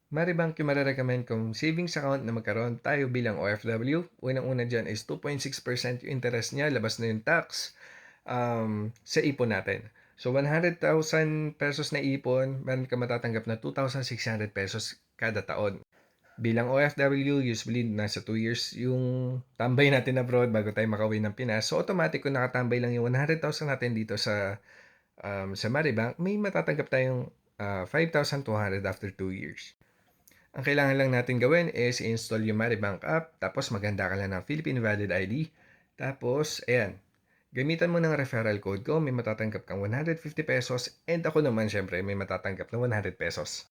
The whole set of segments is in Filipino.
Maribank yung mare-recommend kong savings account na magkaroon tayo bilang OFW. Unang-una dyan is 2.6% yung interest niya, labas na yung tax sa ipon natin. So 100,000 pesos na ipon, meron ka matatanggap na 2,600 pesos kada taon. Bilang OFW, usually nasa 2 years yung tambay natin abroad bago tayo makauwi ng Pinas. So automatic kung nakatambay lang yung 100,000 natin dito sa Maribank, may matatanggap tayong 5,200 after 2 years. Ang kailangan lang natin gawin is install yung Maribank app, tapos maganda ka lang ng Philippine Valid ID. Tapos, ayan, gamitan mo ng referral code ko, may matatanggap kang 150 pesos, and ako naman syempre may matatanggap na 100 pesos.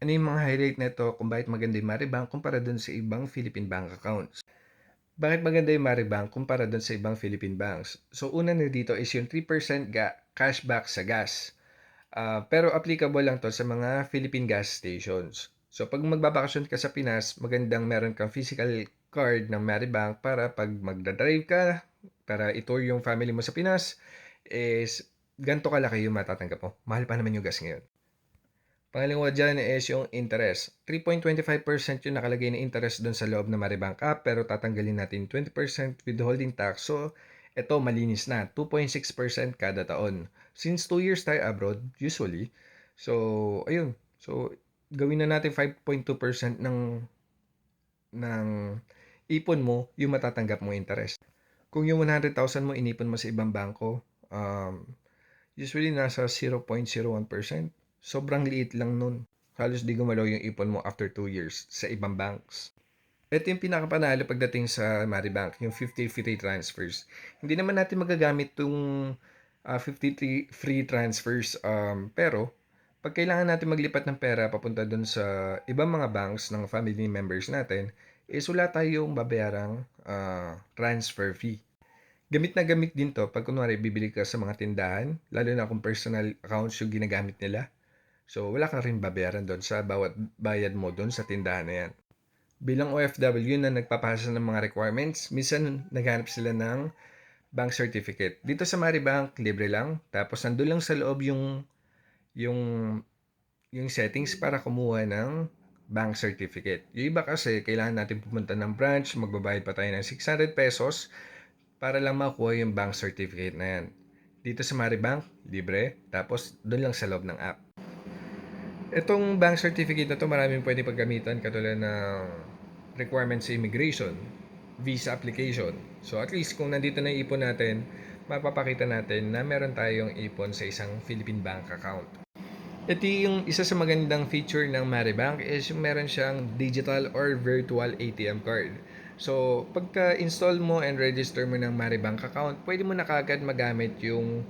Ano yung mga highlight nito kung bakit maganda yung Maribank kumpara dun sa ibang Philippine bank accounts? Bakit maganda yung Maribank kumpara dun sa ibang Philippine banks? So, una na dito is yung 3% cashback sa gas. Pero applicable lang to sa mga Philippine gas stations. So pag magbabakasyon ka sa Pinas, magandang meron kang physical card ng Maribank para pag magdadrive ka, para itour yung family mo sa Pinas, is ganito kalaki yung matatanggap mo. Mahal pa naman yung gas ngayon. Pangalawa dyan is yung interest. 3.25% yung nakalagay na interest doon sa loob ng Maribank app, pero tatanggalin natin 20% withholding tax. So, ito malinis na. 2.6% kada taon. Since 2 years tayo abroad, usually. So, ayun. So, gawin na natin 5.2% ng ipon mo, yung matatanggap mo interest. Kung yung 100,000 mo inipon mo sa ibang bangko, usually nasa 0.01%. Sobrang liit lang nun. Halos di gumalaw yung ipon mo after 2 years sa ibang banks. Ito yung pinakapanalo pagdating sa Maribank, yung 50 free transfers. Hindi naman natin magagamit yung 50 free transfers, pero pag kailangan natin maglipat ng pera papunta dun sa ibang mga banks ng family members natin, is wala tayong babayarang transfer fee. Gamit na gamit din to pag kunwari bibili ka sa mga tindahan, lalo na kung personal accounts yung ginagamit nila. So, wala kang rin babayaran doon sa bawat bayad mo doon sa tindahan na yan. Bilang OFW na nagpapasa ng mga requirements, minsan naghanap sila ng bank certificate. Dito sa Maribank, libre lang. Tapos nandun lang sa loob yung, yung settings para kumuha ng bank certificate. Yung iba kasi, kailangan natin pumunta ng branch, magbabayad pa tayo ng 600 pesos para lang makuha yung bank certificate na yan. Dito sa Maribank, libre. Tapos doon lang sa loob ng app. Itong bank certificate na to maraming pwede paggamitan katulad ng requirements sa immigration, visa application. So at least kung nandito na yung ipon natin, mapapakita natin na meron tayong ipon sa isang Philippine bank account. Ito yung isa sa magandang feature ng Maribank is yung meron siyang digital or virtual ATM card. So, pagka-install mo and register mo ng Maribank account, pwede mo na kagad magamit yung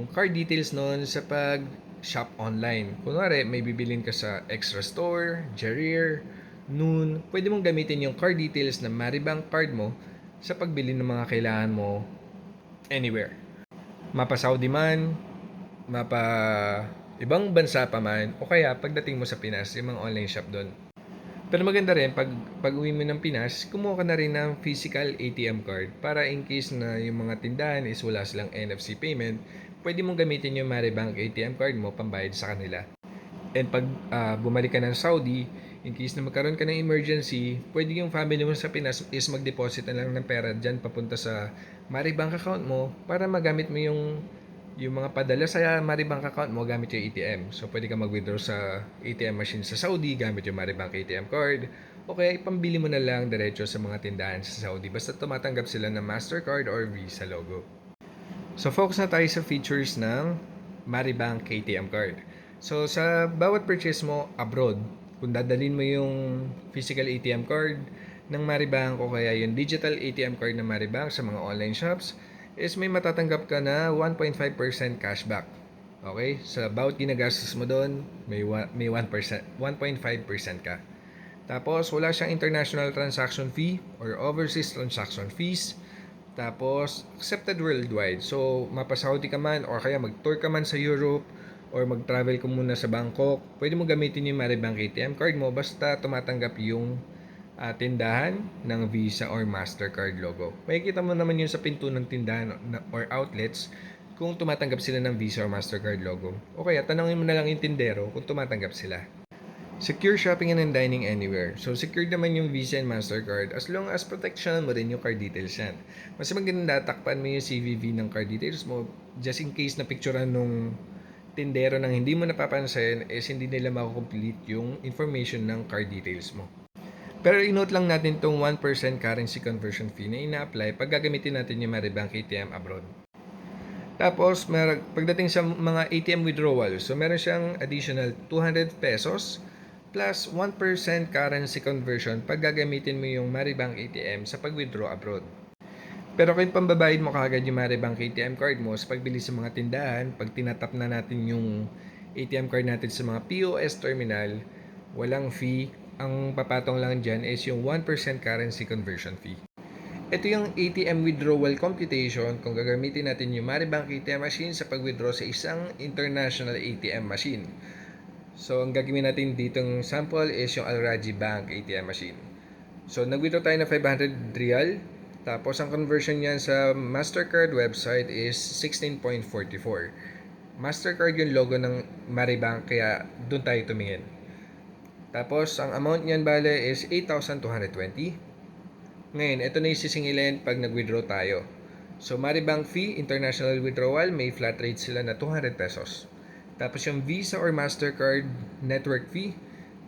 card details noon sa pag-shop online. Kunwari, may bibilin ka sa Extra Store, Jarier, Noon, pwede mong gamitin yung card details ng Maribank card mo sa pagbili ng mga kailangan mo anywhere. Mapa Saudi man, mapa ibang bansa pa man, o kaya pagdating mo sa Pinas, yung mga online shop doon. Pero maganda rin, pag uwi mo ng Pinas, kumuha ka na rin ng physical ATM card para in case na yung mga tindahan is wala silang NFC payment, pwede mong gamitin yung Maribank ATM card mo pambayad sa kanila. And pag bumalik ka ng Saudi, in case na magkaroon ka ng emergency, pwede yung family mo sa Pinas is mag-deposit na lang ng pera dyan papunta sa Maribank account mo para magamit mo yung mga padala sa Maribank account mo gamit yung ATM. So, pwede ka mag-withdraw sa ATM machine sa Saudi gamit yung Maribank ATM card. O kaya ipambili mo na lang diretso sa mga tindahan sa Saudi basta tumatanggap sila ng Mastercard or Visa logo. So, focus na tayo sa features ng Maribank ATM card. So, sa bawat purchase mo abroad, kung dadalhin mo yung physical ATM card ng Maribank o kaya yung digital ATM card ng Maribank sa mga online shops, is may matatanggap ka na 1.5% cashback. Okay? Sa bawat ginagastos mo doon, may 1%, 1.5% ka. Tapos, wala siyang international transaction fee or overseas transaction fees. Tapos, accepted worldwide. So, mapa-Saudi ka man or kaya mag-tour ka man sa Europe or mag-travel ka muna sa Bangkok, pwede mo gamitin yung Maribank ATM card mo basta tumatanggap yung tindahan ng Visa or Mastercard logo. Makikita mo naman yun sa pinto ng tindahan or outlets kung tumatanggap sila ng Visa or Mastercard logo. O kaya tanongin mo na lang yung tindero kung tumatanggap sila. Secure shopping and dining anywhere. So, secure naman yung Visa and Mastercard as long as protection mo rin yung card details yan. Mas maganda takpan mo yung CVV ng card details mo just in case na picturean nung tindero nang hindi mo napapansin is hindi nila mako-complete yung information ng card details mo. Pero i-note lang natin tong 1% currency conversion fee na ina-apply pag gagamitin natin yung Maribank ATM abroad. Tapos, pagdating sa mga ATM withdrawal, so meron siyang additional 200 pesos plus 1% currency conversion pag gagamitin mo yung Maribank ATM sa pag-withdraw abroad. Pero kung pambabayad mo kaagad yung Maribank ATM card mo sa pagbili sa mga tindahan, pag tinatap na natin yung ATM card natin sa mga POS terminal, walang fee. Ang papatong lang dyan is yung 1% currency conversion fee. Ito yung ATM withdrawal computation kung gagamitin natin yung Maribank ATM machine sa pag-withdraw sa isang international ATM machine. So, ang gagawin natin ditong sample is yung Al Rajhi Bank ATM machine. So, nag-withdraw tayo na 500 real. Tapos, ang conversion niyan sa Mastercard website is 16.44. Mastercard yung logo ng Maribank, kaya doon tayo tumingin. Tapos, ang amount niyan bale is 8,220. Ngayon, ito na yung sisingilin pag nag-withdraw tayo. So, Maribank fee, international withdrawal, may flat rate sila na 200 pesos. Tapos yung Visa or Mastercard network fee,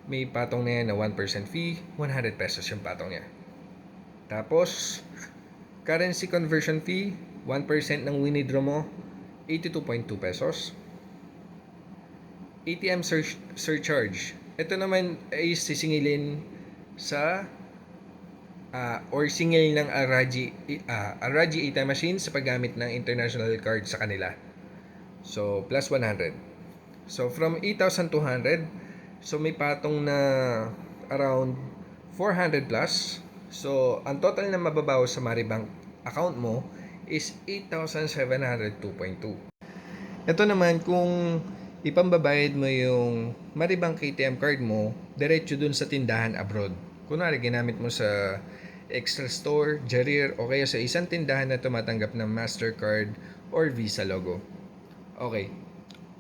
may patong na yan na 1% fee, 100 pesos yung patong niya. Tapos, currency conversion fee, 1% ng winidraw mo, 82.2 pesos. ATM surcharge, ito naman ay sisingilin sa or singil ng Al Rajhi ATM machine sa paggamit ng international card sa kanila. So, plus 100. So, from 8,200, so may patong na around 400 plus. So, ang total na mababawas sa Maribank account mo is 8,702.2. Ito naman, kung ipambabayad mo yung Maribank ATM card mo, diretso dun sa tindahan abroad. Kunwari, ginamit mo sa Extra Store, Jarir, o kaya sa isang tindahan na tumatanggap ng Mastercard or Visa logo. Okay.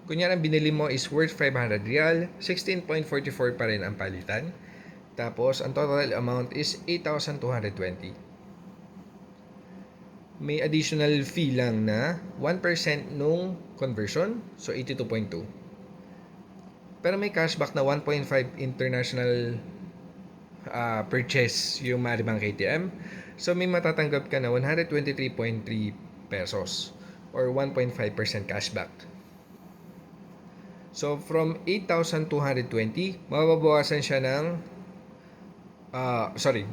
Kunyari, ang binili mo is worth 500 real, 16.44 pa rin ang palitan. Tapos, ang total amount is 8,220. May additional fee lang na 1% nung conversion, so 82.2. Pero may cashback na 1.5 international purchase yung Maribank ATM. So, may matatanggap ka na 123.3 pesos or 1.5% cashback. So, from 8,220, mababawasan siya ng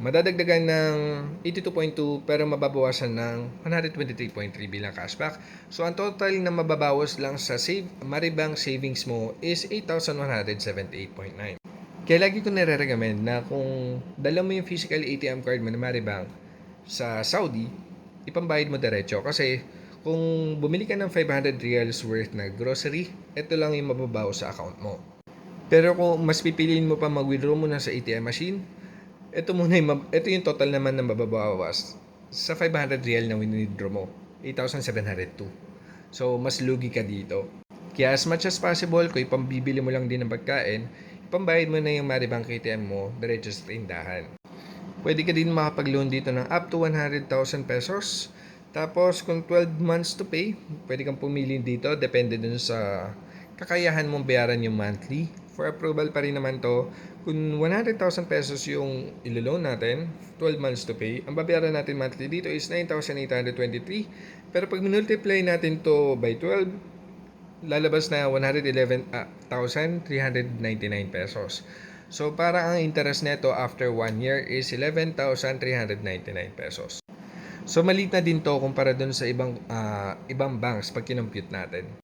madadagdagan ng 82.2 pero mababawasan ng 123.3 bilang cashback. So, ang total na mababawas lang sa Maribank savings mo is 8,178.9. Kaya lagi ko nare-recommend na kung dala mo yung physical ATM card mo na Maribank sa Saudi, ipambayad mo diretso kasi kung bumili ka ng 500 reals worth na grocery, ito lang yung mababaw sa account mo. Pero kung mas pipiliin mo pa mag-withdraw mo na sa ATM machine, ito yung total naman na mababawas sa 500 real na withdraw mo, 8,702. So, mas lugi ka dito. Kaya as much as possible, kung ipambibili mo lang din ng pagkain, ipambayad mo na yung Maribank ATM mo diretso sa tindahan. Pwede ka din makapag-loan dito ng up to 100,000 pesos. Tapos, kung 12 months to pay, pwede kang pumili dito. Depende dun sa kakayahan mong bayaran yung monthly. For approval pa rin naman to. Kung 100,000 pesos yung ilo-loan natin, 12 months to pay, ang babayaran natin monthly dito is 9,823. Pero pag minultiply natin to by 12, lalabas na 111,399 pesos. So, para ang interest neto after 1 year is 11,399 pesos. So, maliit na din to kumpara dun sa ibang banks pag kinompute natin.